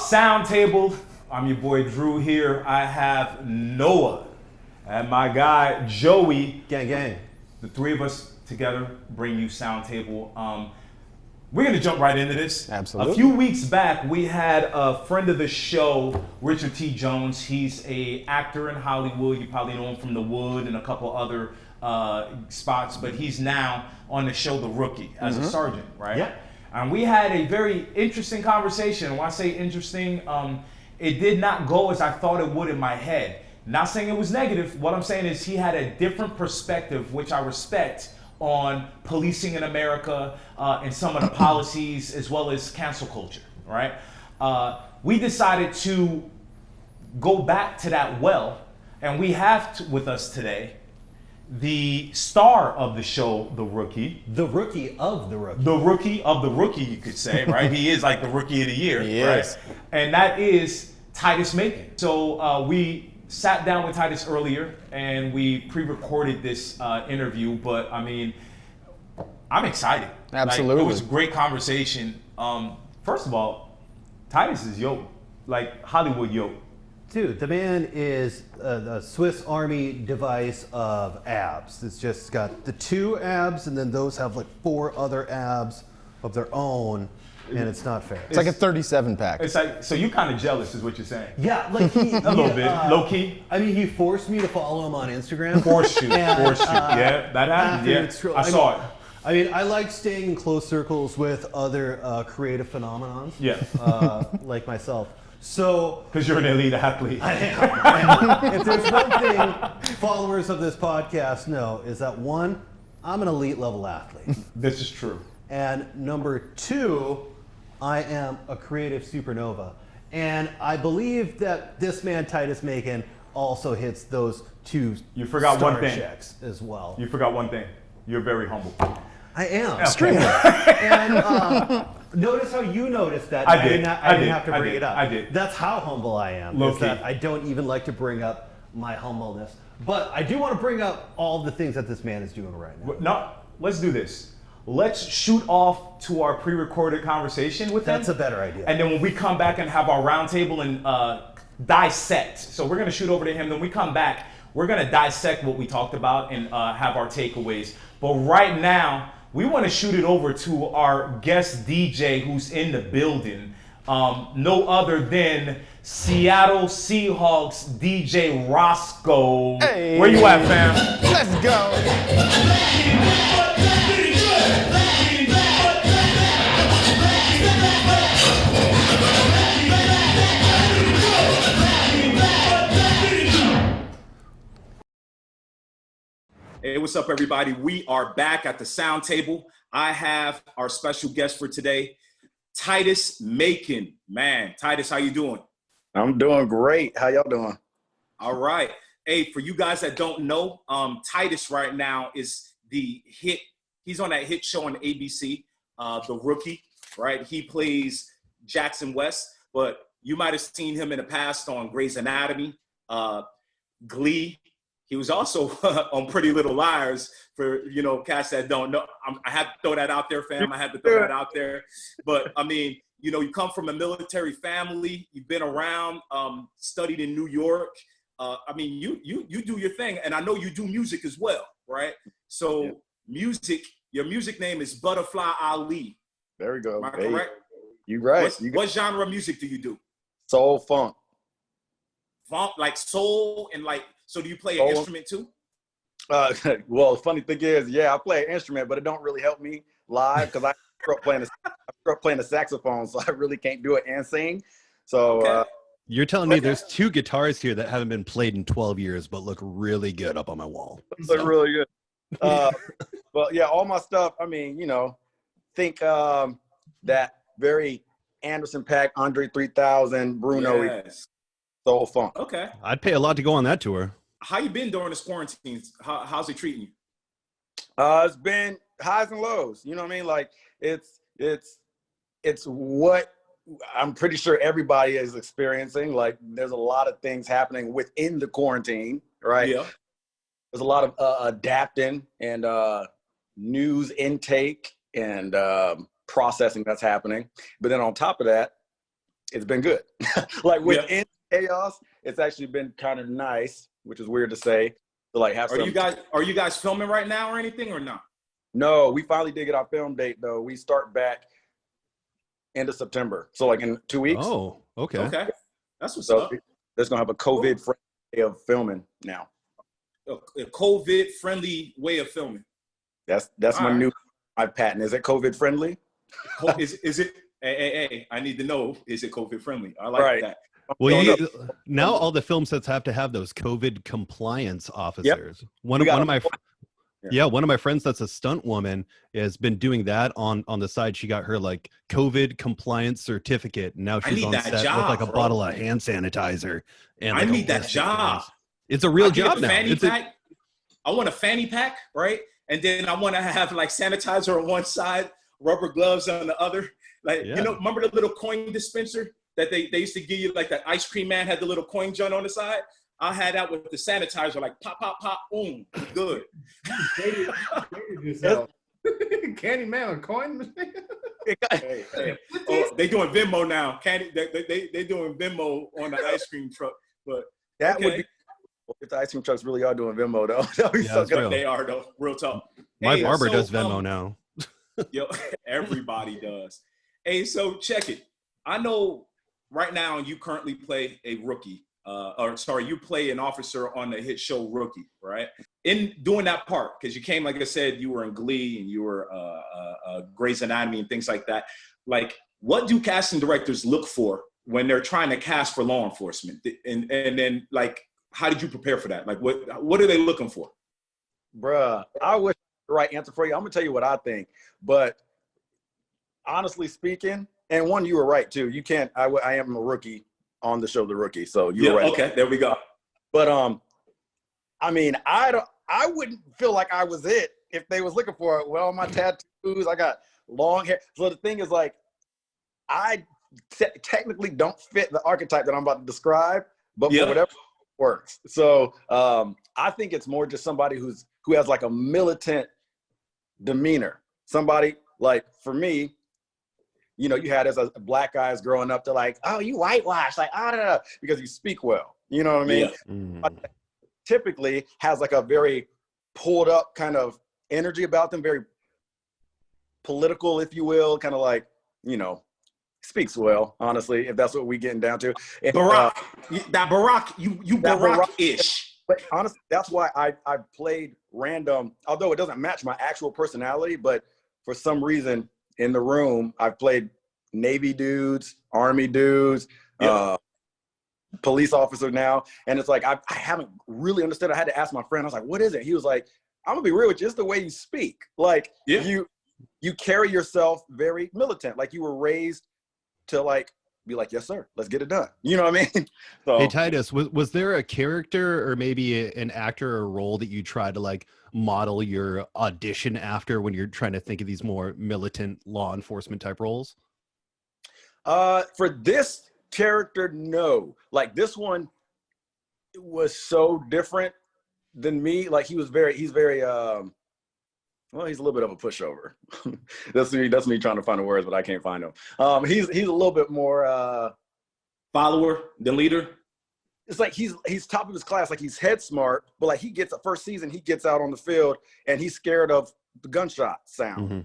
Sound Table. I'm your boy Drew here. I have Noah and my guy Joey. Gang. The three of us together bring you Sound Table. We're gonna jump right into this. Absolutely. A few weeks back, we had a friend of the show, Richard T. Jones. He's a actor in Hollywood. You probably know him from The Wood and a couple other spots, but he's now on the show The Rookie as a sergeant, right? Yeah. And we had a very interesting conversation. When I say interesting, it did not go as I thought it would in my head. Not saying it was negative. What I'm saying is he had a different perspective, which I respect, on policing in America and some of the policies as well as cancel culture, right? We decided to go back to that well, and we have with us today the star of the show, The Rookie. The rookie of the rookie. The rookie of the rookie, you could say, right? He is like the rookie of the year, right? And that is Titus Makin. So we sat down with Titus earlier and we pre-recorded this interview, but I mean, I'm excited. Absolutely. Like, it was a great conversation. First of all, Titus is yoked, like Hollywood yoked. Dude, the man is a Swiss Army device of abs. It's just got the two abs, and then those have like 4 other abs of their own, and it's not fair. It's like a 37 pack. It's like, so you kind of jealous is what you're saying. Yeah, like he A little bit, low key. I mean, he forced me to follow him on Instagram. Forced you. And, Yeah, that happened. Yeah, I saw it. I mean, I like staying in close circles with other creative phenomenons. Yeah. Like myself. So, Because you're an elite athlete. I am. If there's one thing followers of this podcast know, is that 1, I'm an elite level athlete. This is true. And number 2, I am a creative supernova. And I believe that this man, Titus Makin, also hits those 2 You forgot star one thing. checks as well. You forgot one thing. You're very humble. I am. Extremely. And notice how you noticed that. I did. didn't have to bring it up. I did. That's how humble I am. Low Is that key. I don't even like to bring up my humbleness. But I do want to bring up all the things that this man is doing right now. No, let's do this. Let's shoot off to our pre-recorded conversation with him. That's a better idea. And then when we come back and have our roundtable and dissect. So we're going to shoot over to him. Then we come back. We're going to dissect what we talked about and have our takeaways. But right now, we want to shoot it over to our guest DJ who's in the building. No other than Seattle Seahawks DJ Roscoe. Hey. Where you at, fam? Let's go. Hey, what's up, everybody? We are back at the Sound Table. I have our special guest for today, Titus Makin. Man, Titus, how you doing? I'm doing great. How y'all doing? All right. Hey, for you guys that don't know, Titus right now is the hit. He's on that hit show on ABC, The Rookie, right? He plays Jackson West, but you might have seen him in the past on Grey's Anatomy, Glee. He was also on Pretty Little Liars for, cats that don't know. I had to throw that out there, fam. I had to throw that out there. But, I mean, you come from a military family. You've been around, studied in New York. I mean, you do your thing. And I know you do music as well, right? So music, your music name is Butterfly Ali. There we go. Am I correct? You right. What genre of music do you do? Soul funk. Funk, like soul and like, so do you play an instrument too? Well, the funny thing is, I play an instrument, but it don't really help me live because I grew up playing the saxophone, so I really can't do it and sing. So Okay. You're telling me there's 2 guitars here that haven't been played in 12 years, but look really good up on my wall. look really good. But yeah, all my stuff. I mean, think that very Anderson .Paak, Andre 3000, Bruno, Yes. soul funk. Okay. I'd pay a lot to go on that tour. How you been during this quarantine? How's it treating you? It's been highs and lows. You know what I mean? Like it's what I'm pretty sure everybody is experiencing. Like there's a lot of things happening within the quarantine, right? Yeah. There's a lot of adapting and news intake and processing that's happening. But then on top of that, it's been good. Like within chaos, it's actually been kind of nice, which is weird to say. To like have Are you guys filming right now or anything or not? No, we finally did get our film date though. We start back end of September. So like in 2 weeks. Oh, okay. Okay. That's what's So up. there's gonna have a COVID-friendly way of filming now. A COVID-friendly way of filming. That's All my right. new patent. Is it COVID-friendly? Is it? Hey, I need to know. Is it COVID-friendly? I like Right. that. Well, No, now all the film sets have to have those COVID compliance officers. One We got of my Yeah. one of my friends that's a stunt woman has been doing that on the side. She got her like COVID compliance certificate, and now I she's need on that set with job, like a bro. bottle of hand sanitizer. And I like, a need that list of job. things. It's a real I get job a now. fanny It's a- pack. I want a fanny pack, right? And then I want to have like sanitizer on one side, rubber gloves on the other. Like, Yeah. you know, remember the little coin dispenser that they used to give you, like that ice cream man had the little coin joint on the side? I had that with the sanitizer, like pop, pop, pop, boom, good. Candy man with coin. Hey. Oh, they doing Venmo now. Candy, they doing Venmo on the ice cream truck. But That okay. would be if the ice cream trucks really are doing Venmo though. That'd be Yeah, so it's good. real. They are though, real talk. My Hey, barber so, does Venmo now. Yo, everybody does. Hey, so check it. I know right now you currently play a rookie, you play an officer on the hit show Rookie, right? In doing that part, because you came, like I said, you were in Glee and you were Grey's Anatomy and things like that. Like, what do casting directors look for when they're trying to cast for law enforcement? And then, like, how did you prepare for that? Like, what are they looking for? Bruh, I wish I had the right answer for you. I'm gonna tell you what I think. But honestly speaking, and one, you were right too. You can't. I am a rookie on the show The Rookie, so you were right. Okay, there we go. But I mean, I wouldn't feel like I was it if they was looking for it. Well, my tattoos, I got long hair. So the thing is, like, I technically don't fit the archetype that I'm about to describe, but for whatever works. So I think it's more just somebody who has like a militant demeanor. Somebody like, for me, you know, you had as a black guys growing up, they're like, oh, you whitewash, like, because you speak well. You know what I mean? Yeah. Typically has like a very pulled up kind of energy about them, very political, if you will, kind of like, you know, speaks well, honestly, if that's what we getting down to. And, Barack, that Barack, you that Barack-ish. But honestly, that's why I played random, although it doesn't match my actual personality, but for some reason in the room, I've played Navy dudes, Army dudes, police officer now. And it's like, I haven't really understood. I had to ask my friend, I was like, what is it? He was like, I'm gonna be real with you, it's the way you speak. Like, you carry yourself very militant. Like, you were raised to like, be like, yes, sir, let's get it done. You know what I mean? So, Hey, Titus, was there a character or maybe an actor or role that you try to like model your audition after when you're trying to think of these more militant law enforcement type roles? for this character, no. Like, this one was so different than me. Like, he's very, well, he's a little bit of a pushover. That's me trying to find the words, but I can't find them. He's a little bit more Follower, the leader. it's like he's top of his class. Like, he's head smart, but like, he gets the first season, he gets out on the field and he's scared of the gunshot sound. Mm-hmm.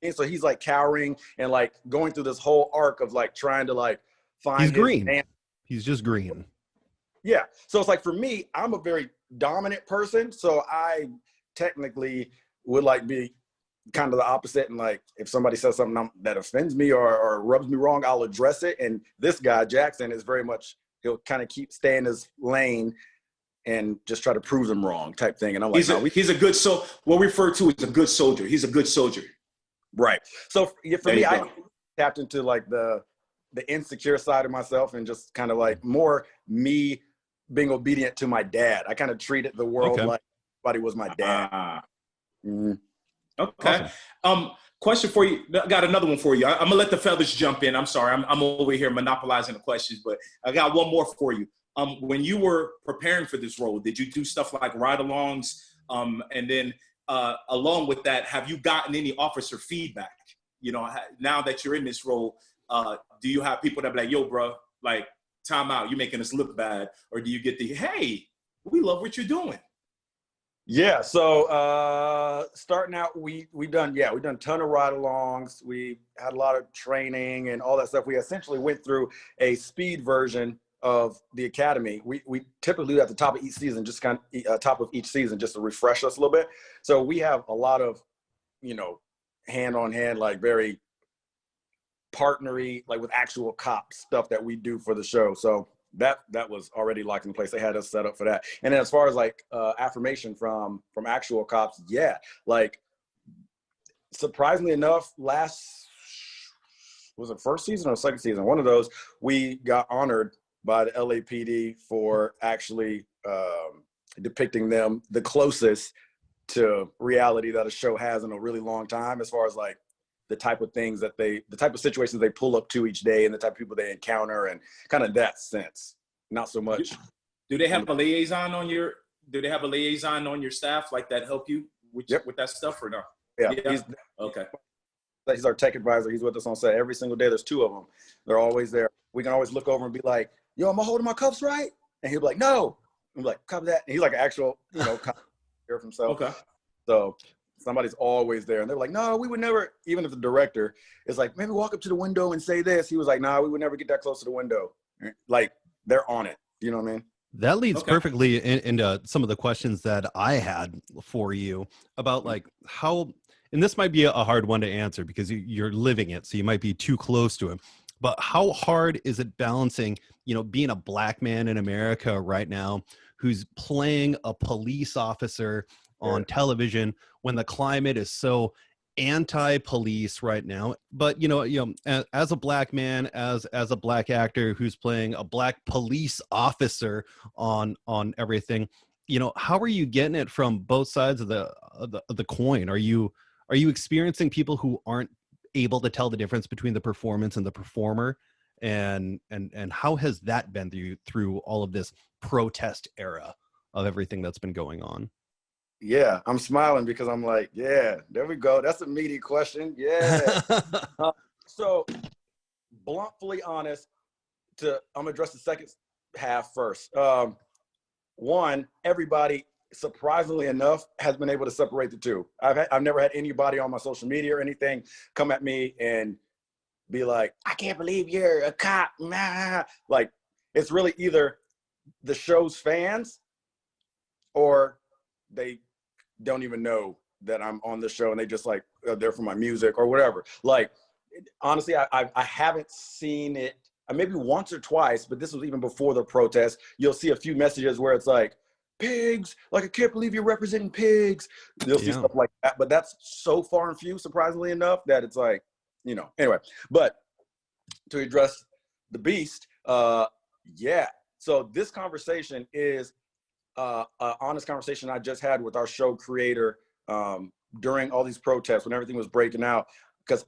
And so he's like cowering and like going through this whole arc of like trying to like find He's his green. He's just green. Yeah. So it's like, for me, I'm a very dominant person. So I technically would like be kind of the opposite. And like, if somebody says something that offends me or rubs me wrong, I'll address it. And this guy, Jackson, is very much, he'll kind of stay in his lane and just try to prove them wrong type thing. And I'm like, He's a good, so what we refer to as a good soldier. He's a good soldier. Right. So for me, I go. tapped into like the insecure side of myself and just kind of like more me being obedient to my dad. I kind of treated the world like everybody was my dad. Okay. Awesome. Question for you. I got another one for you. I'm gonna let the fellas jump in. I'm sorry. I'm over here monopolizing the questions, but I got one more for you. When you were preparing for this role, did you do stuff like ride-alongs? And then along with that, have you gotten any officer feedback? You know, now that you're in this role, do you have people that be like, yo, bro, like, time out, you're making us look bad? Or do you get the, hey, we love what you're doing? Yeah, so starting out, we done a ton of ride-alongs. We had a lot of training and all that stuff. We essentially went through a speed version of the academy. We typically do at the top of each season, just kind of top of each season, just to refresh us a little bit. So we have a lot of, you know, hand-on-hand, like very partnery, like with actual cop stuff that we do for the show. So that was already locked in place. They had us set up for that. And then as far as like affirmation from actual cops, yeah, like surprisingly enough, was it first season or second season? One of those, we got honored by the LAPD for actually depicting them the closest to reality that a show has in a really long time, as far as like the type of things that the type of situations they pull up to each day and the type of people they encounter and kind of that sense. Not so much. Do they have a liaison on your staff like that help you with that stuff or no? Yeah. Okay. He's our tech advisor. He's with us on set every single day. There's 2 of them. They're always there. We can always look over and be like, yo, am I holding my cuffs right? And he'll be like, no. I'm like, cover that. And he's like an actual, you know, cop here for himself. Okay. So somebody's always there. And they're like, no, we would never, even if the director is like, maybe walk up to the window and say this. He was like, nah, we would never get that close to the window. Like, they're on it. You know what I mean? That leads perfectly into some of the questions that I had for you about like how, and this might be a hard one to answer because you're living it, so you might be too close to it. But how hard is it balancing, you know, being a black man in America right now who's playing a police officer on television when the climate is so anti-police right now, but you know, as a black man, as a black actor who's playing a black police officer on everything, you know, how are you getting it from both sides of the coin? Are you experiencing people who aren't able to tell the difference between the performance and the performer, and how has that been through all of this protest era of everything that's been going on? Yeah, I'm smiling because I'm like, yeah, there we go. That's a meaty question. Yeah. So, bluntly honest, I'm gonna address the second half first. One, everybody, surprisingly enough, has been able to separate the two. I've never had anybody on my social media or anything come at me and be like, I can't believe you're a cop. Nah. Like, it's really either the show's fans or they don't even know that I'm on the show and they just like they're for my music or whatever. Like, honestly, I haven't seen it maybe once or twice, but this was even before the protest. You'll see a few messages where it's like, pigs, like, I can't believe you're representing pigs. You'll see stuff like that, but that's so far and few, surprisingly enough, that it's like, you know, anyway. But to address the beast, yeah. So this conversation is an honest conversation I just had with our show creator during all these protests when everything was breaking out, because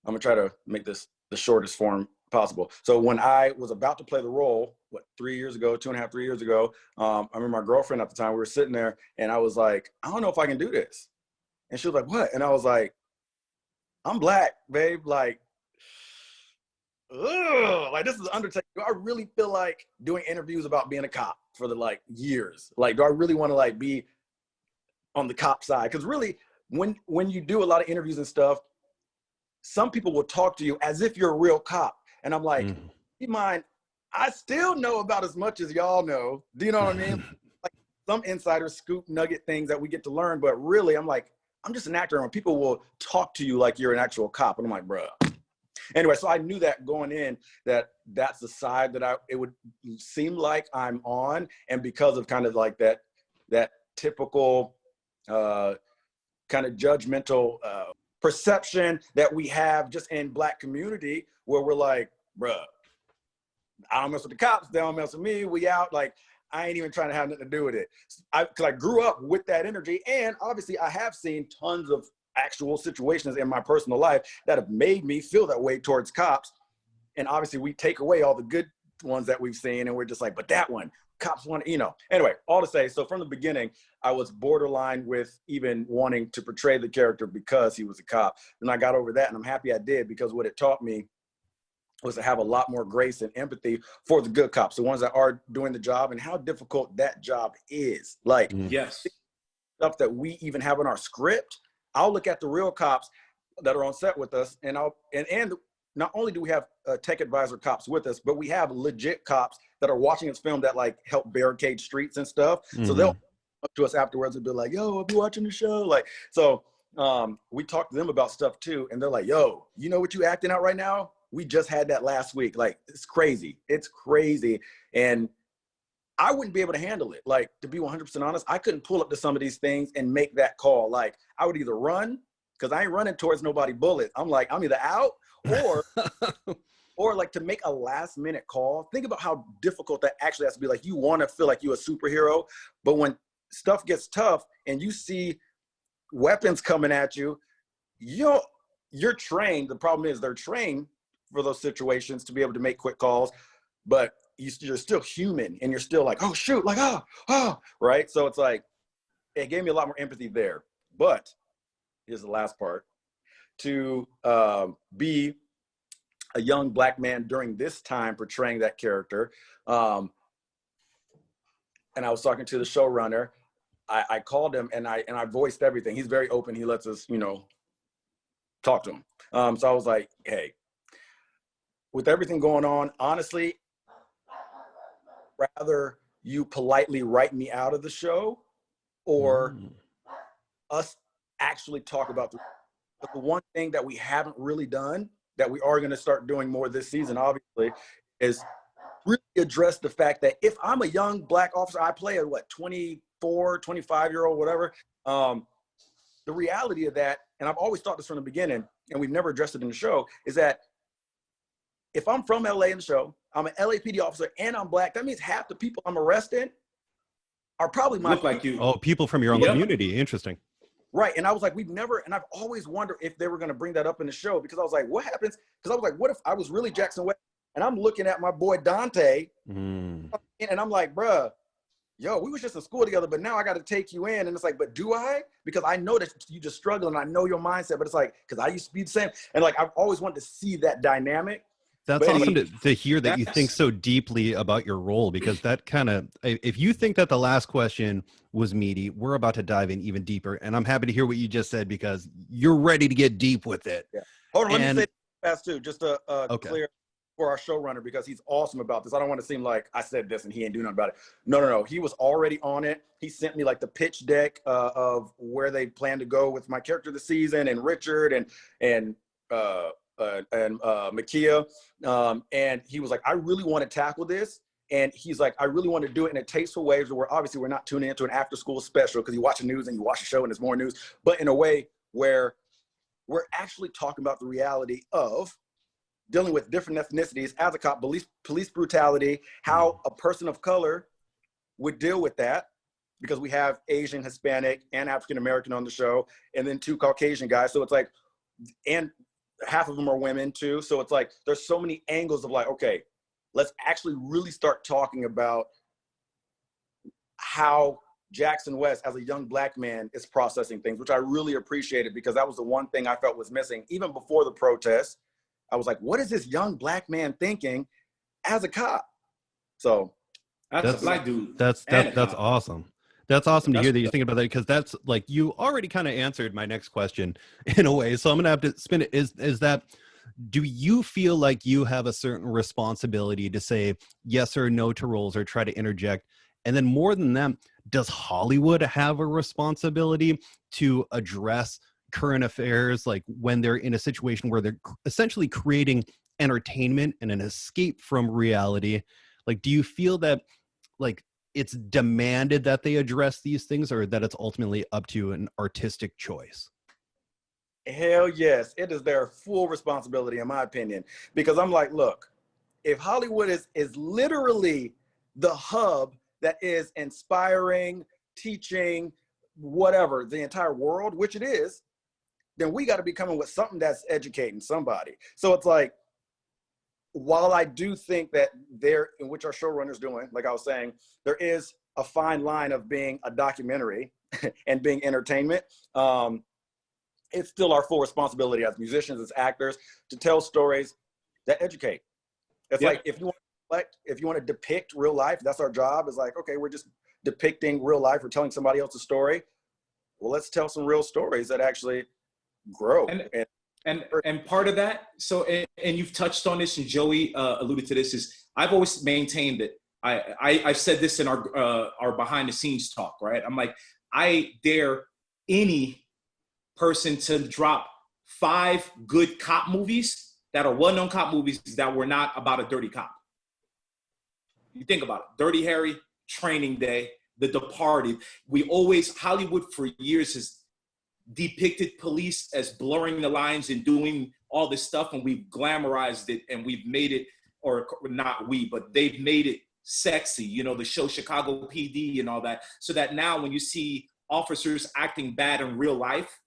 I'm gonna try to make this the shortest form possible. So when I was about to play the role, 3 years ago, 2.5, 3 years ago, I remember my girlfriend at the time, we were sitting there and I was like, I don't know if I can do this. And she was like, what? And I was like, I'm black, babe. Like, ugh, like, this is undertaking. Do I really feel like doing interviews about being a cop for the like years? Like, do I really want to like be on the cop side? Because really, when you do a lot of interviews and stuff, some people will talk to you as if you're a real cop. And I'm like, keep in mind, I still know about as much as y'all know. Do you know what I mean? Like, some insider scoop nugget things that we get to learn, but really, I'm like, I'm just an actor, and people will talk to you like you're an actual cop. And I'm like, bruh. Anyway, so I knew that going in, that's the side that it would seem like I'm on. And because of kind of like that typical kind of judgmental perception that we have just in Black community, where we're like, bruh, I don't mess with the cops, they don't mess with me, we out. Like, I ain't even trying to have nothing to do with it. Because I grew up with that energy, and obviously I have seen tons of actual situations in my personal life that have made me feel that way towards cops. And obviously we take away all the good ones that we've seen, and we're just like, but that one, cops want, you know. Anyway, all to say, so from the beginning, I was borderline with even wanting to portray the character because he was a cop. And I got over that, and I'm happy I did, because what it taught me was to have a lot more grace and empathy for the good cops, the ones that are doing the job, and how difficult that job is. Like, Yes. stuff that we even have in our script, I'll look at the real cops that are on set with us, and not only do we have tech advisor cops with us, but we have legit cops that are watching this film that like help barricade streets and stuff. So they'll come up to us afterwards and be like, "Yo, I'll be watching the show." Like, so we talk to them about stuff too, and they're like, "Yo, you know what you acting out right now? We just had that last week. Like, it's crazy. It's crazy." And I wouldn't be able to handle it. Like, to be 100% honest, I couldn't pull up to some of these things and make that call. Like, I would either run, because I ain't running towards nobody bullet. I'm like, I'm either out, or like to make a last minute call. Think about how difficult that actually has to be. Like, you want to feel like you're a superhero, but when stuff gets tough and you see weapons coming at you, you're trained. The problem is they're trained for those situations to be able to make quick calls, but you're still human, and you're still like, oh shoot, like, oh, right? So it's like, it gave me a lot more empathy there. But here's the last part. To be a young Black man during this time portraying that character, and I was talking to the showrunner, I called him and I voiced everything. He's very open. He lets us, talk to him. So I was like, hey, with everything going on, honestly, rather you politely write me out of the show, or us actually talk about the one thing that we haven't really done, that we are going to start doing more this season, obviously, is really address the fact that if I'm a young Black officer, I play a 24, 25-year-old, whatever. The reality of that, and I've always thought this from the beginning, and we've never addressed it in the show, is that if I'm from LA in the show, I'm an LAPD officer, and I'm Black, that means half the people I'm arresting are probably my— Look like you. Oh, people from your own community. Interesting. Right. And I was like, and I've always wondered if they were going to bring that up in the show, because I was like, what happens? Because I was like, what if I was really Jackson West and I'm looking at my boy Dante and I'm like, bruh, yo, we was just in school together, but now I got to take you in. And it's like, but do I? Because I know that you just struggle and I know your mindset, but it's like, because I used to be the same. And like, I've always wanted to see that dynamic. That's awesome to hear that you think so deeply about your role, because that kind of, if you think that the last question was meaty, we're about to dive in even deeper. And I'm happy to hear what you just said, because you're ready to get deep with it. Yeah. Hold on, let me say fast too, just to clear for our showrunner, because he's awesome about this. I don't want to seem like I said this and he ain't doing nothing about it. No. He was already on it. He sent me like the pitch deck of where they plan to go with my character this season, and Richard and Makia, and he was like, I really want to tackle this, and he's like, I really want to do it in a tasteful way, where obviously we're not tuning into an after school special because you watch the news and you watch the show and there's more news, but in a way where we're actually talking about the reality of dealing with different ethnicities as a cop, police brutality, how a person of color would deal with that, because we have Asian, Hispanic, and African American on the show, and then 2 Caucasian guys. So it's like, and half of them are women too. So it's like, there's so many angles of like, okay, let's actually really start talking about how Jackson West as a young Black man is processing things, which I really appreciated, because that was the one thing I felt was missing. Even before the protest, I was like, what is this young Black man thinking as a cop? So that's a Black dude. That's awesome. That's awesome to hear that you're thinking about that, because that's like, you already kind of answered my next question in a way. So I'm going to have to spin it. Is that, do you feel like you have a certain responsibility to say yes or no to roles, or try to interject? And then more than that, does Hollywood have a responsibility to address current affairs, like when they're in a situation where they're essentially creating entertainment and an escape from reality? Like, do you feel that like it's demanded that they address these things, or that it's ultimately up to an artistic choice? Hell yes, it is their full responsibility, in my opinion, because I'm like, look, if Hollywood is literally the hub that is inspiring, teaching, whatever, the entire world, which it is, then we got to be coming with something that's educating somebody. So it's like, while I do think that there, in which our showrunner's doing, like I was saying, there is a fine line of being a documentary and being entertainment. It's still our full responsibility as musicians, as actors, to tell stories that educate, It's Yeah. like if you want to depict real life, that's our job. It's like, okay, we're just depicting real life or telling somebody else's story. Well, let's tell some real stories that actually grow. And part of that, so and you've touched on this, and Joey alluded to this, is I've always maintained that I've said this in our behind the scenes talk, right? I'm like, I dare any person to drop 5 good cop movies that are well-known cop movies that were not about a dirty cop. You think about it: Dirty Harry, Training Day, The Departed. Hollywood for years has depicted police as blurring the lines and doing all this stuff, and we've glamorized it, and we've made it, or not we, but they've made it sexy, you know, the show Chicago PD and all that, so that now when you see officers acting bad in real life,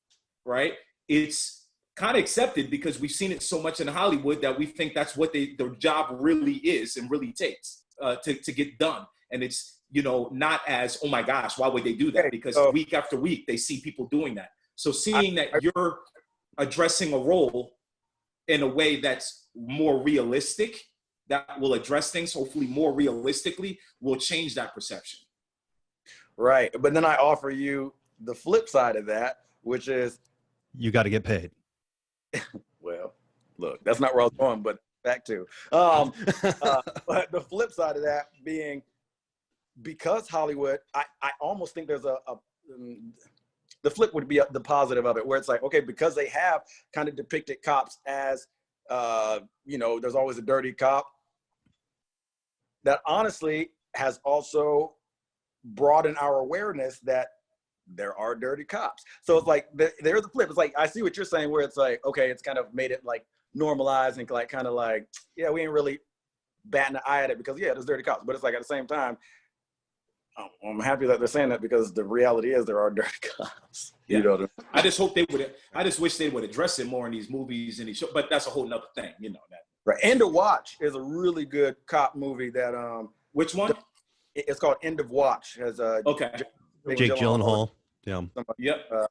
right, it's kind of accepted because we've seen it so much in Hollywood that we think that's what their job really is and really takes to get done. And it's, you know, not as, oh my gosh, why would they do that? Because week after week they see people doing that. So seeing that you're addressing a role in a way that's more realistic, that will address things hopefully more realistically, will change that perception. Right. But then I offer you the flip side of that, which is, You got to get paid. well, look, that's not where I was going, but back to. But the flip side of that being, because Hollywood, I almost think there's the flip would be the positive of it, where it's like, okay, because they have kind of depicted cops as, you know, there's always a dirty cop, that honestly has also broadened our awareness that there are dirty cops. So it's like, there's the flip. It's like, I see what you're saying, where it's like, okay, it's kind of made it like normalized and like kind of like, yeah, we ain't really batting an eye at it because, yeah, there's dirty cops. But it's like, at the same time, I'm happy that they're saying that, because the reality is there are dirty cops. Yeah. You know, I just hope I just wish they would address it more in these movies and these shows, but that's a whole nother thing, you know that. right. End of Watch is a really good cop movie that Which one? it's called End of Watch. Has Okay. Jake Gyllenhaal. Yeah. Yep. Got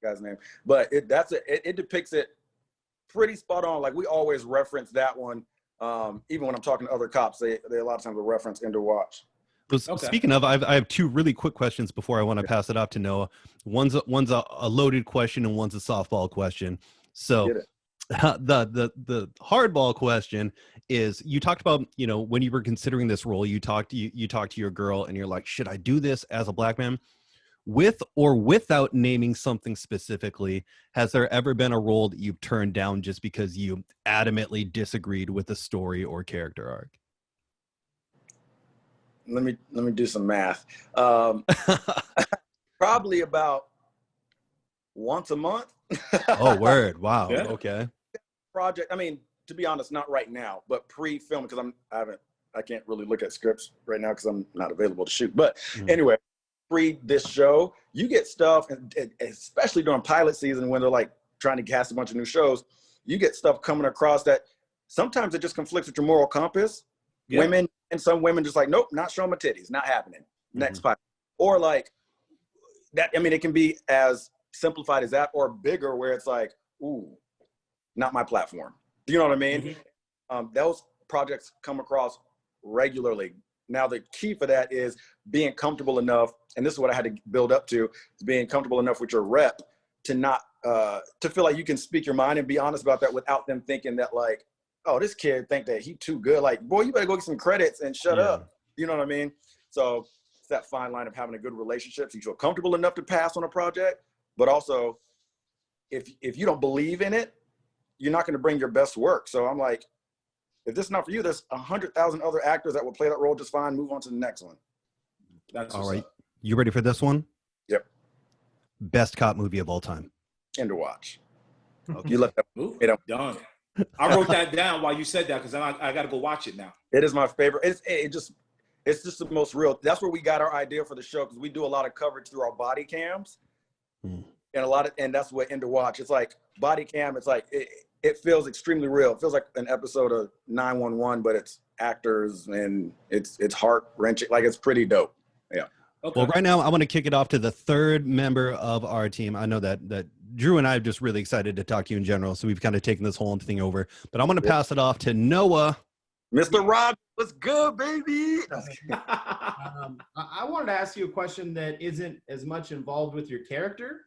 the guy's name, but it depicts it pretty spot on. Like, we always reference that one, even when I'm talking to other cops. They a lot of times will reference End of Watch. Okay. Speaking of, I have 2 really quick questions before I want to pass it off to Noah. One's a loaded question and one's a softball question. So the hardball question is, you talked about, you know, when you were considering this role, you talked to your girl and you're like, should I do this as a black man? With or without naming something specifically, has there ever been a role that you've turned down just because you adamantly disagreed with the story or character arc? Let me do some math. Probably about once a month. Oh, word. Wow. Yeah. Okay. Project. I mean, to be honest, not right now, but pre-film, because I can't really look at scripts right now because I'm not available to shoot. But anyway, pre this show, you get stuff, and especially during pilot season when they're like trying to cast a bunch of new shows, you get stuff coming across that sometimes it just conflicts with your moral compass. Yeah. Women, and some women just like, nope, not showing my titties, not happening. Next pilot. Or like that. I mean, it can be as simplified as that, or bigger, where it's like, ooh, not my platform. Do you know what I mean? Those projects come across regularly. Now, the key for that is being comfortable enough, and this is what I had to build up to, is being comfortable enough with your rep to not, to feel like you can speak your mind and be honest about that without them thinking that like, oh, this kid think that he too good. Like, boy, you better go get some credits and shut up. You know what I mean? So it's that fine line of having a good relationship. So you feel comfortable enough to pass on a project, but also if you don't believe in it, you're not going to bring your best work. So I'm like, if this is not for you, there's 100,000 other actors that will play that role just fine. Move on to the next one. That's all right. You ready for this one? Yep. Best cop movie of all time. End of Watch. Okay. You let that move. Done. I wrote that down while you said that, because I got to go watch it now. It is my favorite. It's just the most real. That's where we got our idea for the show, because we do a lot of coverage through our body cams, and that's what End of Watch. It's like body cam. It's like it feels extremely real. It feels like an episode of 911, but it's actors and it's heart wrenching. Like, it's pretty dope. Yeah. Okay. Well, right now I want to kick it off to the 3rd member of our team. I know that Drew and I are just really excited to talk to you in general, so we've kind of taken this whole thing over. But I'm going to pass it off to Noah Mr. Rob, what's good, baby? I wanted to ask you a question that isn't as much involved with your character,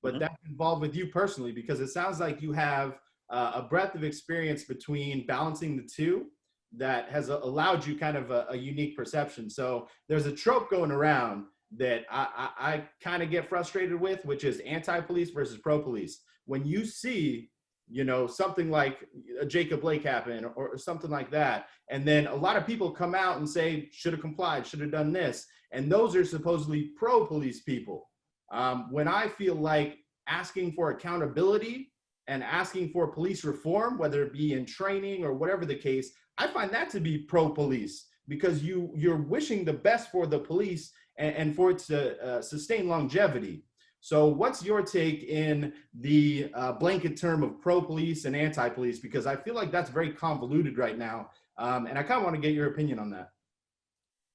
but that's involved with you personally, because it sounds like you have a breadth of experience between balancing the two that has allowed you kind of a unique perception. So there's a trope going around that I kind of get frustrated with, which is anti-police versus pro-police. When you see, you know, something like a Jacob Blake happen or something like that, and then a lot of people come out and say, should have complied, should have done this. And those are supposedly pro-police people. When I feel like asking for accountability and asking for police reform, whether it be in training or whatever the case, I find that to be pro-police, because you're wishing the best for the police and for it to sustain longevity. So what's your take in the blanket term of pro-police and anti-police? Because I feel like that's very convoluted right now. And I kind of want to get your opinion on that.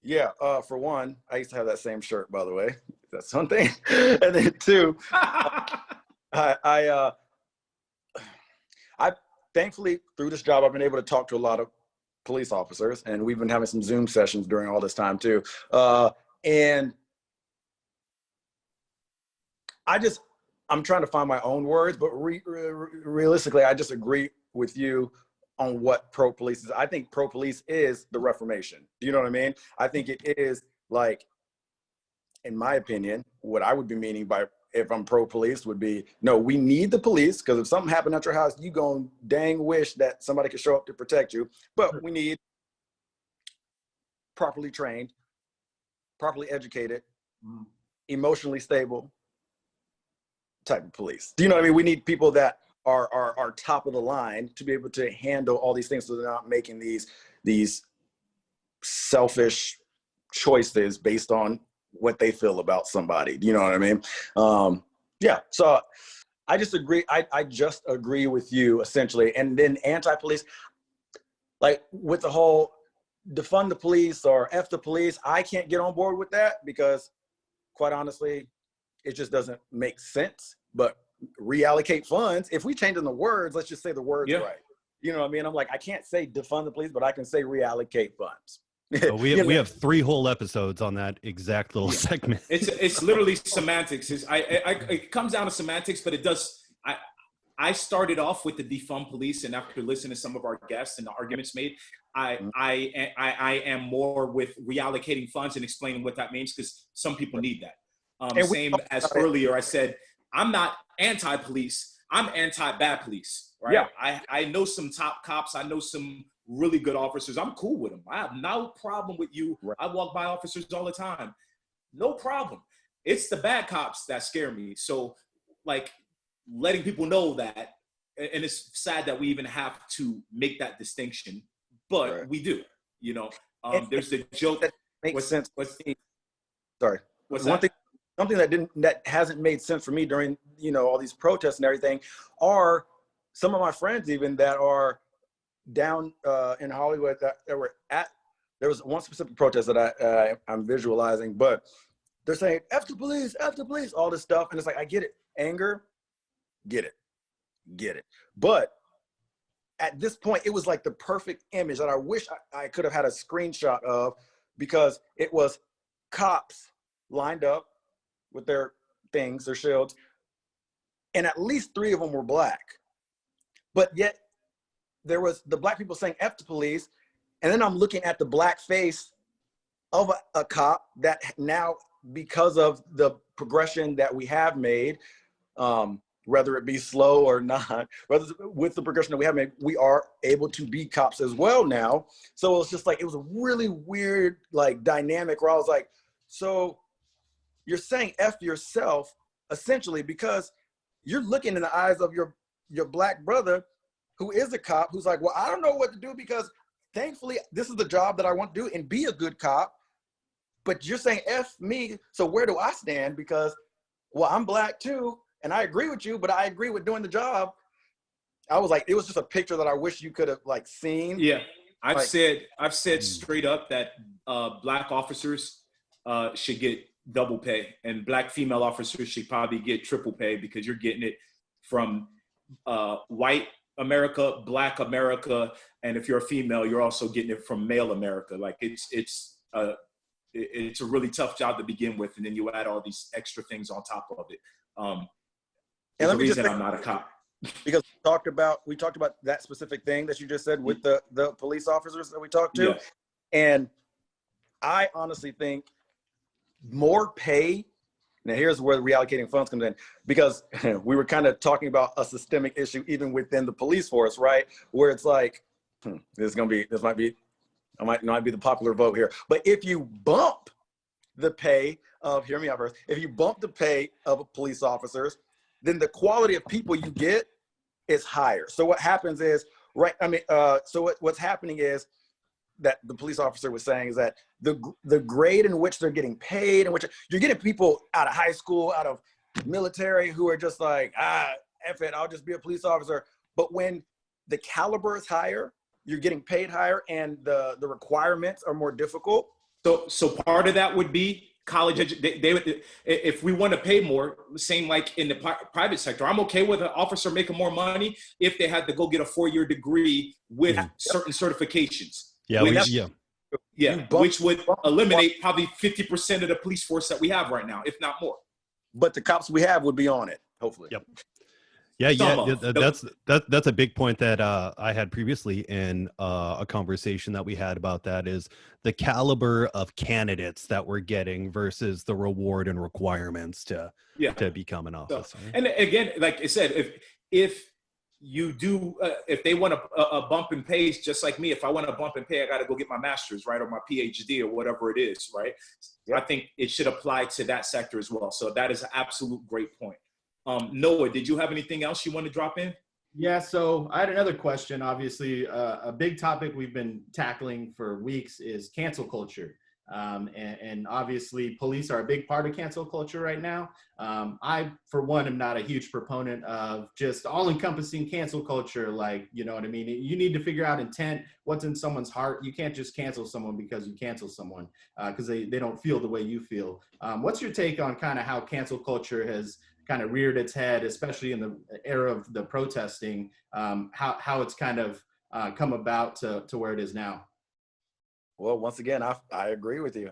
Yeah, for one, I used to have that same shirt, by the way. That's one thing. And then two, I thankfully, through this job, I've been able to talk to a lot of police officers, and we've been having some Zoom sessions during all this time too. And I'm trying to find my own words, but realistically, I just agree with you on what pro-police is. I think pro-police is the Reformation. Do you know what I mean? I think it is, like, in my opinion, what I would be meaning by, if I'm pro-police, would be, no, we need the police, because if something happened at your house, you gonna dang wish that somebody could show up to protect you. But we need properly trained, properly educated, emotionally stable type of police. Do you know what I mean? We need people that are top of the line to be able to handle all these things, so they're not making these selfish choices based on what they feel about somebody. Do you know what I mean? Yeah, so I just agree. I just agree with you, essentially. And then anti-police, like with the whole defund the police or F the police, I can't get on board with that, because quite honestly, it just doesn't make sense. But reallocate funds, if we change in the words, let's just say the words right. You know what I mean? I'm like, I can't say defund the police, but I can say reallocate funds. So we have 3 whole episodes on that exact little segment. It's literally semantics. It comes down to semantics, but it does. I started off with the defund police, and after listening to some of our guests and the arguments made, I am more with reallocating funds and explaining what that means, because some people need that. Same as earlier, I said, I'm not anti-police. I'm anti-bad police, right? Yeah. I know some top cops. I know some really good officers. I'm cool with them. I have no problem with you. Right. I walk by officers all the time. No problem. It's the bad cops that scare me. So, like, letting people know that, and it's sad that we even have to make that distinction, but we do, you know. There's the joke that makes sense. Sorry. What's one that? Something that hasn't made sense for me during, you know, all these protests and everything, are some of my friends even that are down in Hollywood that were at. There was one specific protest that I'm visualizing, but they're saying F the police, all this stuff, and it's like, I get it, anger, get it, but at this point, it was like the perfect image that I wish I could have had a screenshot of, because it was cops lined up with their things, their shields, and at least 3 of them were black. But yet there was the black people saying F the police, and then I'm looking at the black face of a cop that now, because of the progression that we have made, whether it be slow or not, whether with the progression that we have made, we are able to be cops as well now. So it's just like, it was a really weird, like, dynamic where I was like, so you're saying F yourself, essentially, because you're looking in the eyes of your black brother who is a cop, who's like, well, I don't know what to do, because thankfully this is the job that I want to do and be a good cop. But you're saying F me, so where do I stand? Because, well, I'm black too, and I agree with you, but I agree with doing the job. I was like, it was just a picture that I wish you could have, like, seen. Yeah, I've said straight up that black officers should get double pay, and black female officers should probably get triple pay, because you're getting it from white America, Black America, and if you're a female, you're also getting it from male America. Like it's a really tough job to begin with, and then you add all these extra things on top of it. And There's let a me just reason say, I'm not a cop. because we talked about that specific thing that you just said with the police officers that we talked to. Yeah. And I honestly think more pay. Now here's where reallocating funds comes in, because we were kind of talking about a systemic issue even within the police force, right? Where it's like, this might be the popular vote here. But if you bump the pay of, hear me out first, if you bump the pay of police officers, then the quality of people you get is higher. So what happens is, what's happening is that the police officer was saying is that the grade in which they're getting paid, and which you're getting people out of high school, out of military, who are just like, F it, I'll just be a police officer. But when the caliber is higher, you're getting paid higher, and the requirements are more difficult. So part of that would be college if we want to pay more, same like in the private sector, I'm okay with an officer making more money if they had to go get a 4-year degree with certain certifications. Yeah, which would eliminate probably 50% of the police force that we have right now, if not more. But the cops we have would be on it, hopefully. Yep. That's a big point that I had previously in a conversation that we had about that, is the caliber of candidates that we're getting versus the reward and requirements to become an officer. And again, like I said, if you do, if they want a bump in pay, just like me, if I want a bump in pay, I got to go get my master's, right, or my PhD or whatever it is, right? Yep. I think it should apply to that sector as well. So that is an absolute great point. Noah, did you have anything else you want to drop in? Yeah, so I had another question. Obviously, a big topic we've been tackling for weeks is cancel culture. And obviously, police are a big part of cancel culture right now. I, for one, am not a huge proponent of just all-encompassing cancel culture. Like, you know what I mean? You need to figure out intent, what's in someone's heart. You can't just cancel someone because you cancel someone because they don't feel the way you feel. What's your take on kind of how cancel culture has kind of reared its head, especially in the era of the protesting, how it's kind of come about to where it is now? Well, once again, I agree with you.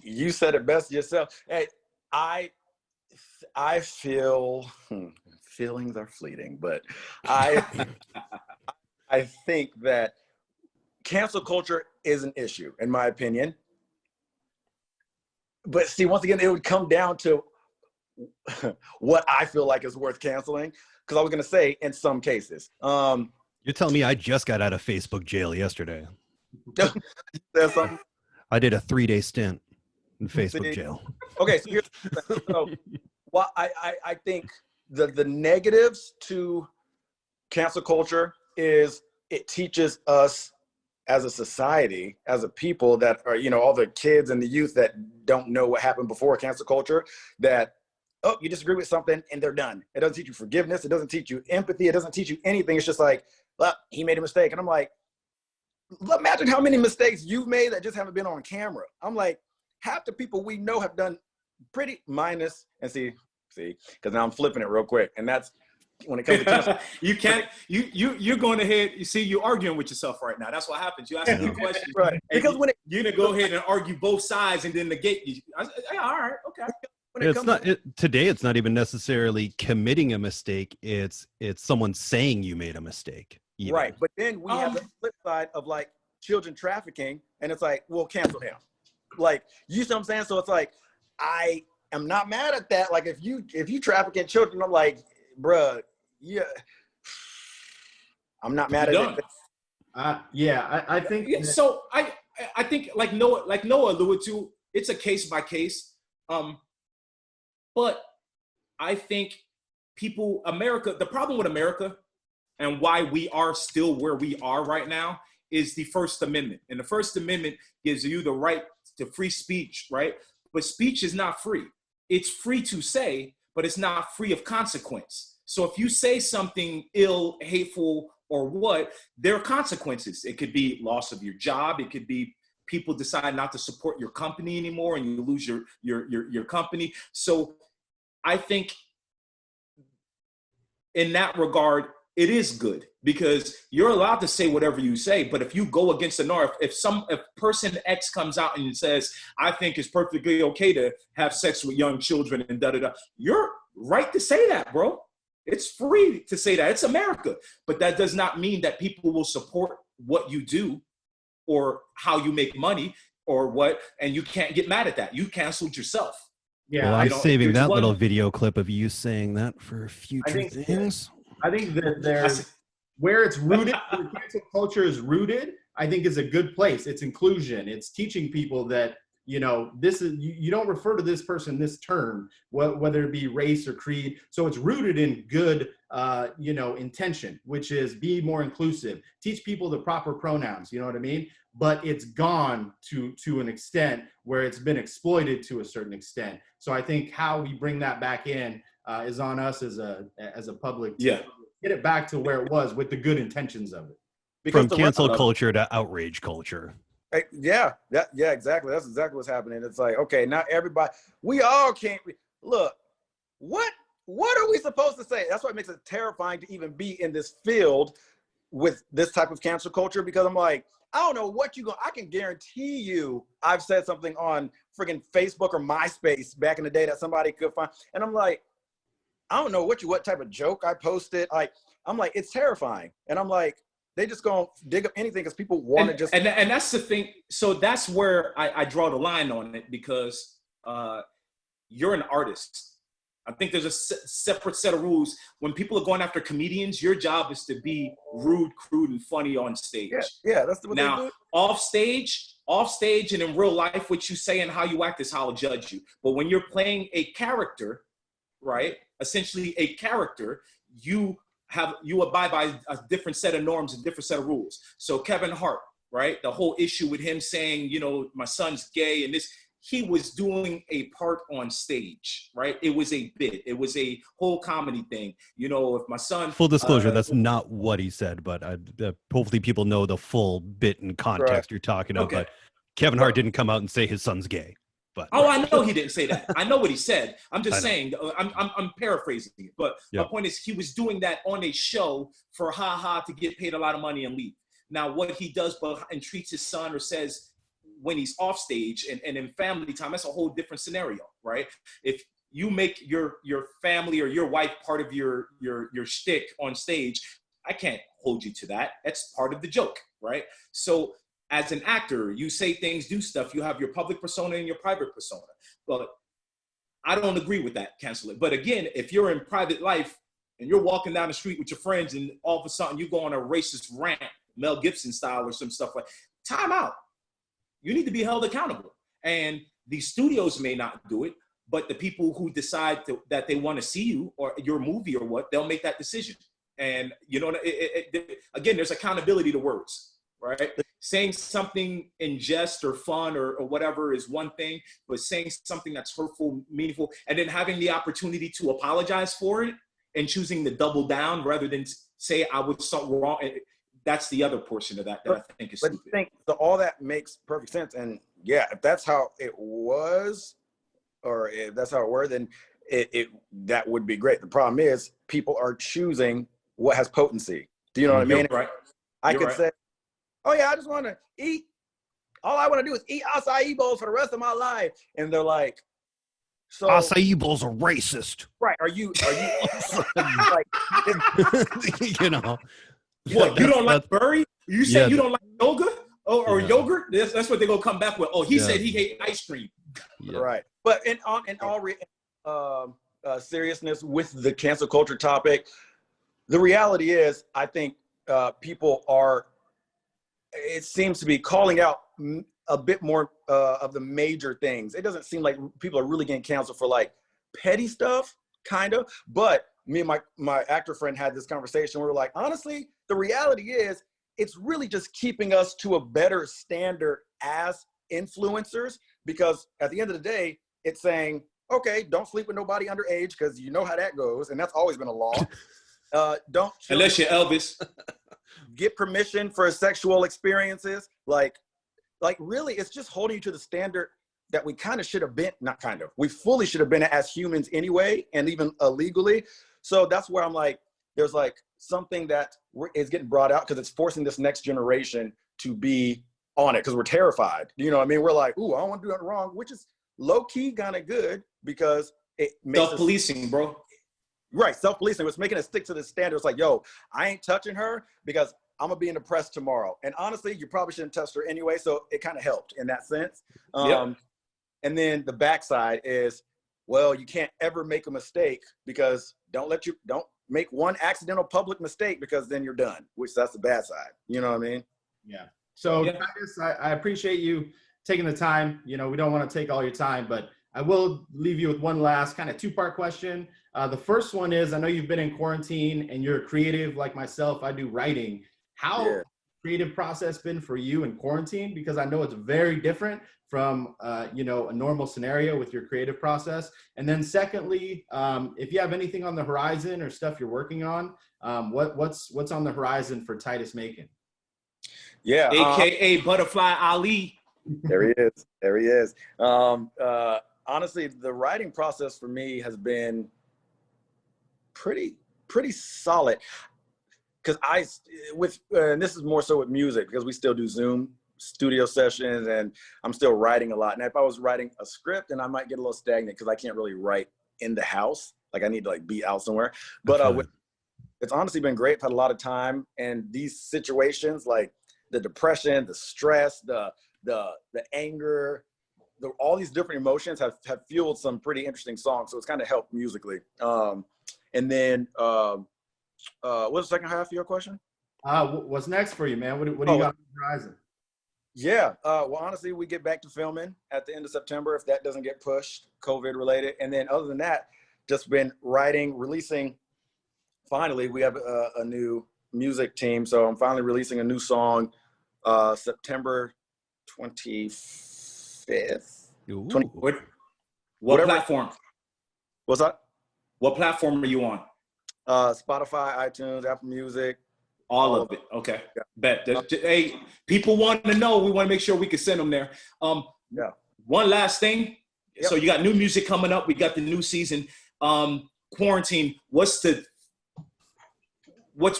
You said it best yourself. Hey, I feel feelings are fleeting, but I think that cancel culture is an issue, in my opinion. But see, once again, it would come down to what I feel like is worth canceling. Because I was going to say, in some cases. You're telling me I just got out of Facebook jail yesterday. There's something. I did a 3-day stint in Facebook jail. Okay, so here's the thing. So, well, I think the negatives to cancel culture is it teaches us as a society, as a people that are, all the kids and the youth that don't know what happened before cancel culture, that, oh, you disagree with something and they're done. It doesn't teach you forgiveness. It doesn't teach you empathy. It doesn't teach you anything. It's just like, well, he made a mistake. And I'm like, imagine how many mistakes you've made that just haven't been on camera. I'm like, half the people we know have done pretty minus, and see, because now I'm flipping it real quick. And that's when it comes to cancel. You're going ahead. You see, you're arguing with yourself right now. That's what happens. You ask me questions. Right. Because when you're going to go ahead and argue both sides and then negate you. Yeah, all right, okay. Today it's not even necessarily committing a mistake. It's someone saying you made a mistake. Even. Right. But then we have the flip side of like children trafficking, and it's like, well, cancel him. Like, you see what I'm saying? So it's like, I am not mad at that. Like, if you traffic in children, I'm like, bruh, yeah, I'm not mad at it. I think. Yeah, so I think like Noah alluded to, it's a case by case. But I think the problem with America and why we are still where we are right now is the First Amendment. And the First Amendment gives you the right to free speech, right? But speech is not free. It's free to say, but it's not free of consequence. So if you say something ill, hateful, or what, there are consequences. It could be loss of your job. It could be people decide not to support your company anymore and you lose your company. So I think in that regard, it is good because you're allowed to say whatever you say. But if you go against the norm, if person X comes out and says, I think it's perfectly okay to have sex with young children and da-da-da, you're right to say that, bro. It's free to say that. It's America. But that does not mean that people will support what you do or how you make money or what, and you can't get mad at that. You canceled yourself. Yeah, Well, I'm saving that one little video clip of you saying that for future things. I think that there's where it's rooted, where cancel culture is rooted, I think is a good place. It's inclusion. It's teaching people that, you know, this is, you don't refer to this person this term, whether it be race or creed. So it's rooted in good, you know, intention, which is be more inclusive, teach people the proper pronouns, you know what I mean? But it's gone to an extent where it's been exploited to a certain extent. So I think how we bring that back in is on us as a public to get it back to where it was with the good intentions of it. Because from cancel culture to outrage culture. Yeah, exactly. That's exactly what's happening. It's like, okay, not everybody, we all can't look. What are we supposed to say? That's what makes it terrifying to even be in this field with this type of cancel culture, because I'm like, I don't know what I can guarantee you I've said something on friggin' Facebook or MySpace back in the day that somebody could find. And I'm like, I don't know what type of joke I posted. Like, I'm like, it's terrifying. And I'm like, they just gonna dig up anything because people want to just. And that's the thing. So that's where I draw the line on it, because you're an artist. I think there's a separate set of rules. When people are going after comedians, your job is to be rude, crude, and funny on stage. Yeah, that's what now, they do. Off stage and in real life, what you say and how you act is how I'll judge you. But when you're playing a character, right, essentially a character, you abide by a different set of norms and different set of rules. So Kevin Hart, right, the whole issue with him saying, you know, my son's gay and this, he was doing a part on stage, right? It was a bit. It was a whole comedy thing. You know, if my son... Full disclosure, that's not what he said, but hopefully people know the full bit and context you're talking about. But Kevin Hart didn't come out and say his son's gay. But I know he didn't say that. I know what he said. I'm just saying, I'm paraphrasing it. But my point is, he was doing that on a show for ha-ha to get paid a lot of money and leave. Now, what he does and treats his son or says when he's off stage and in family time, that's a whole different scenario, right? If you make your family or your wife part of your shtick on stage, I can't hold you to that. That's part of the joke, right? So as an actor, you say things, do stuff. You have your public persona and your private persona. But I don't agree with that, cancel it. But again, if you're in private life and you're walking down the street with your friends and all of a sudden you go on a racist rant, Mel Gibson style or some stuff like, time out. You need to be held accountable. And the studios may not do it, but the people who decide that they want to see you or your movie or what, they'll make that decision. And, you know, again, there's accountability to words, right? Saying something in jest or fun or whatever is one thing, but saying something that's hurtful, meaningful, and then having the opportunity to apologize for it and choosing to double down rather than say I was something wrong. That's the other portion of that I think is stupid. So all that makes perfect sense. And yeah, if that's how it was, or if that's how it were, then that would be great. The problem is people are choosing what has potency. Do you know what I mean? Right. I could say, oh yeah, I just want to eat. All I want to do is eat acai bowls for the rest of my life. And they're like, so acai bowls are racist. Right. Are you like, you know. What, you don't like curry? You say you don't like yogurt or yogurt? That's what they're gonna come back with. Oh, he said he hate ice cream. Yeah. Right. But in all seriousness with the cancel culture topic, the reality is, I think people are, it seems to be calling out a bit more of the major things. It doesn't seem like people are really getting canceled for like petty stuff, kind of. But me and my actor friend had this conversation. We were like, honestly, the reality is it's really just keeping us to a better standard as influencers, because at the end of the day, it's saying, okay, don't sleep with nobody underage, because you know how that goes. And that's always been a law. Don't unless you're Elvis. Get permission for sexual experiences. Like really, it's just holding you to the standard that we kind of should have been, not kind of, we fully should have been as humans anyway, and even illegally. So that's where I'm like, there's like something that is getting brought out because it's forcing this next generation to be on it because we're terrified. You know what I mean? We're like, ooh, I don't want to do nothing wrong, which is low key kind of good because it makes self-policing, bro. Right, self-policing. It's making us stick to the standard. It's like, yo, I ain't touching her because I'm gonna be in the press tomorrow. And honestly, you probably shouldn't touch her anyway. So it kind of helped in that sense. Yep. And then the backside is, well, you can't ever make a mistake because don't make one accidental public mistake because then you're done, which that's the bad side. You know what I mean? Yeah. So Yeah. Titus, I appreciate you taking the time. You know, we don't want to take all your time, but I will leave you with one last kind of two-part question. The first one is, I know you've been in quarantine and you're a creative like myself. I do writing. How creative process been for you in quarantine? Because I know it's very different from, you know, a normal scenario with your creative process. And then secondly, if you have anything on the horizon or stuff you're working on, what's on the horizon for Titus Makin? Yeah. AKA Butterfly Ali. There he is. There he is. Honestly, the writing process for me has been pretty solid. Because and this is more so with music because we still do Zoom studio sessions and I'm still writing a lot. And if I was writing a script, then I might get a little stagnant because I can't really write in the house. Like I need to like be out somewhere. But it's honestly been great. I've had a lot of time, and these situations like the depression, the stress, the anger, all these different emotions have fueled some pretty interesting songs. So it's kind of helped musically. And then what's the second half of your question? What's next for you, man? What do you got on the horizon? Yeah. Well, honestly, we get back to filming at the end of September if that doesn't get pushed, COVID related. And then other than that, just been writing, releasing. Finally, we have a new music team. So I'm finally releasing a new song September 25th. What platform? What's that? What platform are you on? Spotify, iTunes, Apple Music. All of it. Okay. Yeah. Bet. Hey, people want to know. We want to make sure we can send them there. Yeah. One last thing. Yep. So you got new music coming up. We got the new season. Quarantine. What's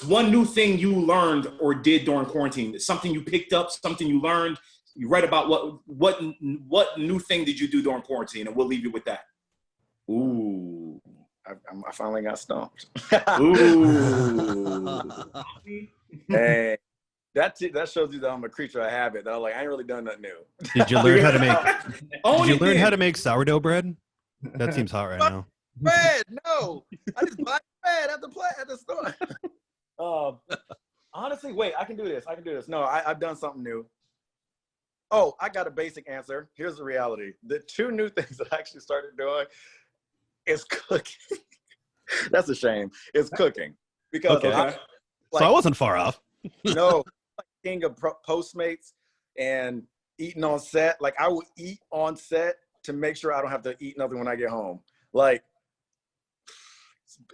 one new thing you learned or did during quarantine? Something you picked up, something you learned. You read about what new thing did you do during quarantine? And we'll leave you with that. Ooh. I finally got stumped. Ooh. Hey, that shows you that I'm a creature of habit. That I'm like, I ain't really done nothing new. Did you learn how to make? Did you learn how to make sourdough bread? That seems hot right now. Bread? No, I just buy bread at the store. Honestly, wait, I can do this. No, I've done something new. Oh, I got a basic answer. Here's the reality. The two new things that I actually started doing is cooking. That's a shame. It's cooking. Because Okay. So I wasn't far off. No, like king of Postmates and eating on set. Like I will eat on set to make sure I don't have to eat nothing when I get home. Like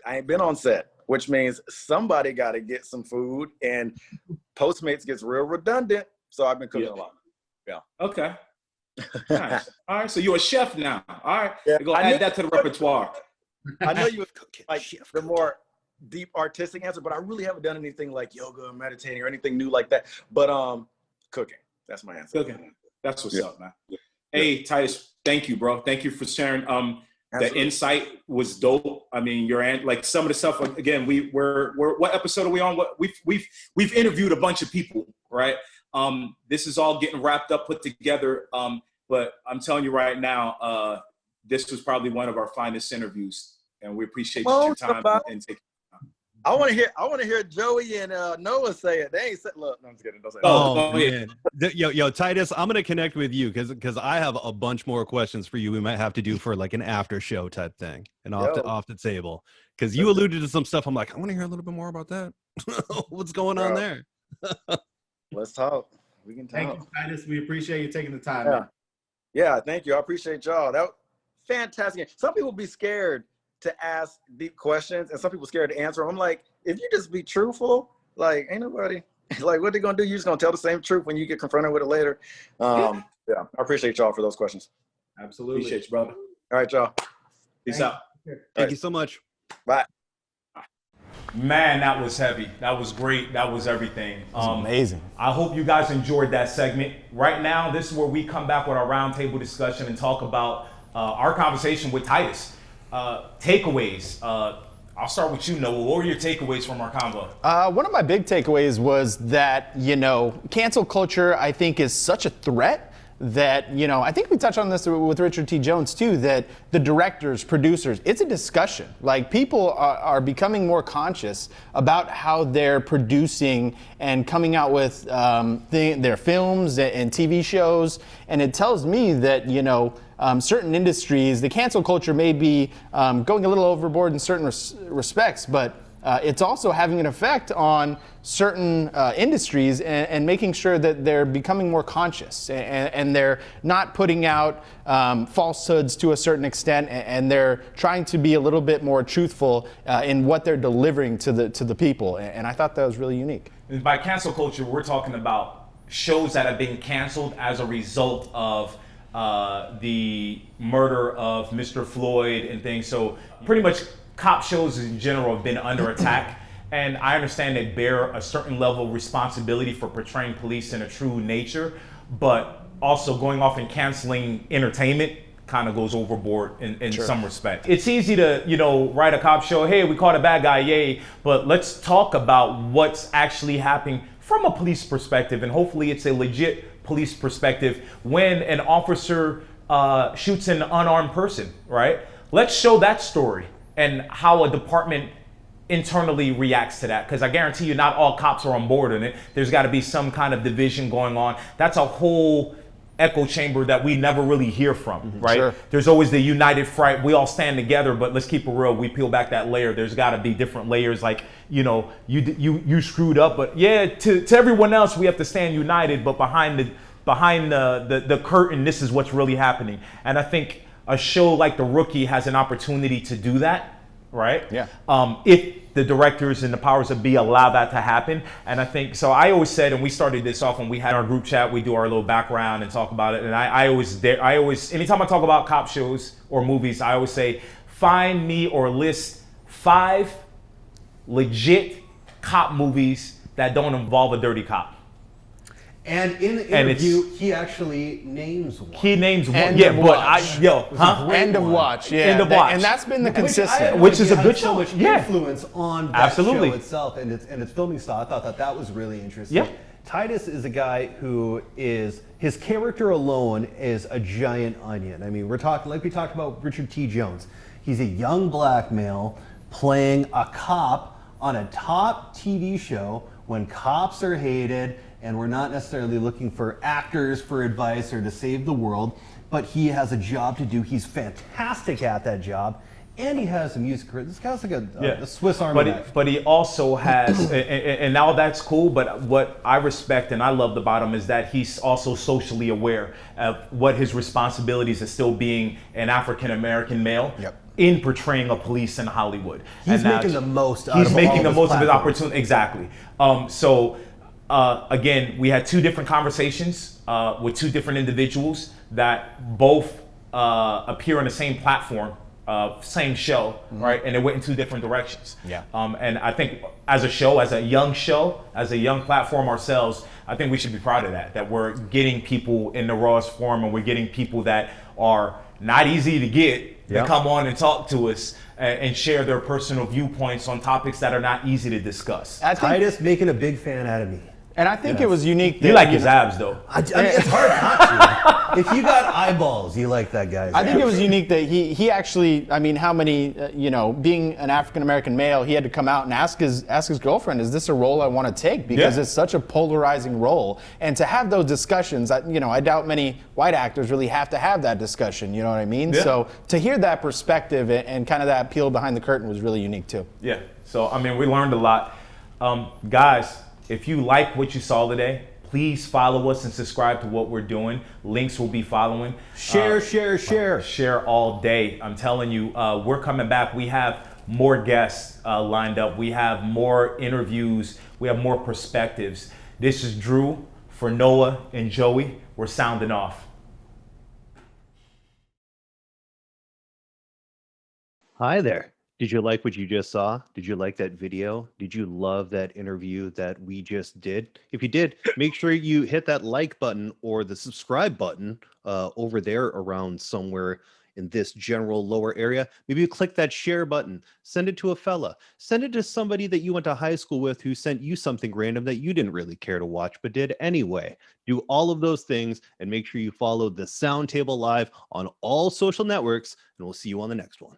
I ain't been on set, which means somebody got to get some food, and Postmates gets real redundant. So I've been cooking a lot. Yeah. Okay. Nice. All right. So you're a chef now. All right. Yeah. Go add that to the repertoire. I know you would like the more deep artistic answer, but I really haven't done anything like yoga or meditating or anything new like that. But cooking. That's my answer. Cooking. That's what's up, man. Hey, Titus, thank you, bro. Thank you for sharing. The insight was dope. I mean, like some of the stuff. Again, we're what episode are we on? What we've interviewed a bunch of people, right? This is all getting wrapped up, put together. But I'm telling you right now, this was probably one of our finest interviews, and we appreciate your time and taking. I want to hear Joey and Noah say it. They ain't said. Look, no, I'm just kidding. Don't say that. Oh man, yo, Titus, I'm gonna connect with you because I have a bunch more questions for you. We might have to do for like an after show type thing and off the table because you alluded to some stuff. I'm like, I want to hear a little bit more about that. What's going on there? Let's talk. We can talk. Thank you, Titus. We appreciate you taking the time. Yeah. Man. Yeah, thank you. I appreciate y'all. That was fantastic. Some people be scared to ask deep questions, and some people scared to answer. I'm like, if you just be truthful, like ain't nobody like what they gonna do? You just gonna tell the same truth when you get confronted with it later. Yeah, I appreciate y'all for those questions. Absolutely. Appreciate you, brother. All right, y'all. Peace out. Thank you so much. Bye. Man, that was heavy. That was great. That was everything. Amazing. I hope you guys enjoyed that segment. Right now, this is where we come back with our roundtable discussion and talk about our conversation with Titus. Takeaways. I'll start with you, Noah. What were your takeaways from our convo? One of my big takeaways was that, cancel culture, I think, is such a threat that, I think we touched on this with Richard T. Jones too, that the directors, producers, it's a discussion. Like, people are becoming more conscious about how they're producing and coming out with their films and TV shows. And it tells me that, certain industries, the cancel culture may be going a little overboard in certain respects, but it's also having an effect on certain industries and making sure that they're becoming more conscious and they're not putting out falsehoods to a certain extent, and they're trying to be a little bit more truthful in what they're delivering to the people. And I thought that was really unique. By cancel culture, we're talking about shows that have been canceled as a result of the murder of Mr. Floyd and things. So pretty much cop shows in general have been under attack. And I understand they bear a certain level of responsibility for portraying police in a true nature, but also going off and canceling entertainment kind of goes overboard in some respect. It's easy to, write a cop show, hey, we caught a bad guy, yay, but let's talk about what's actually happening from a police perspective, and hopefully it's a legit police perspective when an officer shoots an unarmed person, right? Let's show that story and how a department internally reacts to that, because I guarantee you not all cops are on board in it. There's got to be some kind of division going on. That's a whole echo chamber that we never really hear from, right? Sure. There's always the united front. We all stand together, but let's keep it real. We peel back that layer. There's got to be different layers. Like, you screwed up, but yeah, to everyone else, we have to stand united. But behind the curtain, this is what's really happening. And I think a show like The Rookie has an opportunity to do that, right? Yeah. If the directors and the powers that be allow that to happen. And I think, so I always said, and we started this off when we had our group chat, we do our little background and talk about it. And I always, anytime I talk about cop shows or movies, I always say, find me or list 5 legit cop movies that don't involve a dirty cop. And in the interview, he actually names one. He names one. End Yeah, of but Watch. Great End of one. Watch, yeah. End of Watch. And that's been the I had consistent. no Which is idea a good it had so show. much Yeah. influence on that Absolutely. show itself and its filming style. I thought that was really interesting. Yeah. Titus is a guy who is, his character alone is a giant onion. I mean, we're talking, like we talked about Richard T. Jones. He's a young black male playing a cop on a top TV show when cops are hated and we're not necessarily looking for actors for advice or to save the world, but he has a job to do. He's fantastic at that job, and he has a music career. This guy's like a Swiss Army knife. But he also has, and now that's cool, but what I respect and I loved about him is that he's also socially aware of what his responsibilities as still being an African-American male. Yep. In portraying a police in Hollywood. He's And now making the most out he's of making all the of his most of his platforms. opportunity. Exactly. Again, we had 2 different conversations with 2 different individuals that both appear on the same platform, same show, right? And they went in 2 different directions. Yeah. And I think as a show, as a young platform ourselves, I think we should be proud of that we're getting people in the rawest form, and we're getting people that are not easy to get to come on and talk to us and share their personal viewpoints on topics that are not easy to discuss. Titus making a big fan out of me. And I think it was unique. You like his abs, though. I mean, it's hard not to. If you got eyeballs, you like that guy's I think abs. it was unique that he actually, I mean, how many, being an African-American male, he had to come out and ask his girlfriend, is this a role I want to take? Because it's such a polarizing role. And to have those discussions, I doubt many white actors really have to have that discussion, you know what I mean? Yeah. So to hear that perspective and kind of that peel behind the curtain was really unique too. Yeah. So, I mean, we learned a lot. Guys, if you like what you saw today, please follow us and subscribe to what we're doing. Links will be following. Share. Share all day. I'm telling you, we're coming back. We have more guests lined up. We have more interviews. We have more perspectives. This is Drew for Noah and Joey. We're sounding off. Hi there. Did you like what you just saw? Did you like that video? Did you love that interview that we just did? If you did, make sure you hit that like button or the subscribe button over there around somewhere in this general lower area. Maybe you click that share button, send it to a fella, send it to somebody that you went to high school with who sent you something random that you didn't really care to watch but did anyway. Do all of those things and make sure you follow the Sound Table Live on all social networks, and we'll see you on the next one.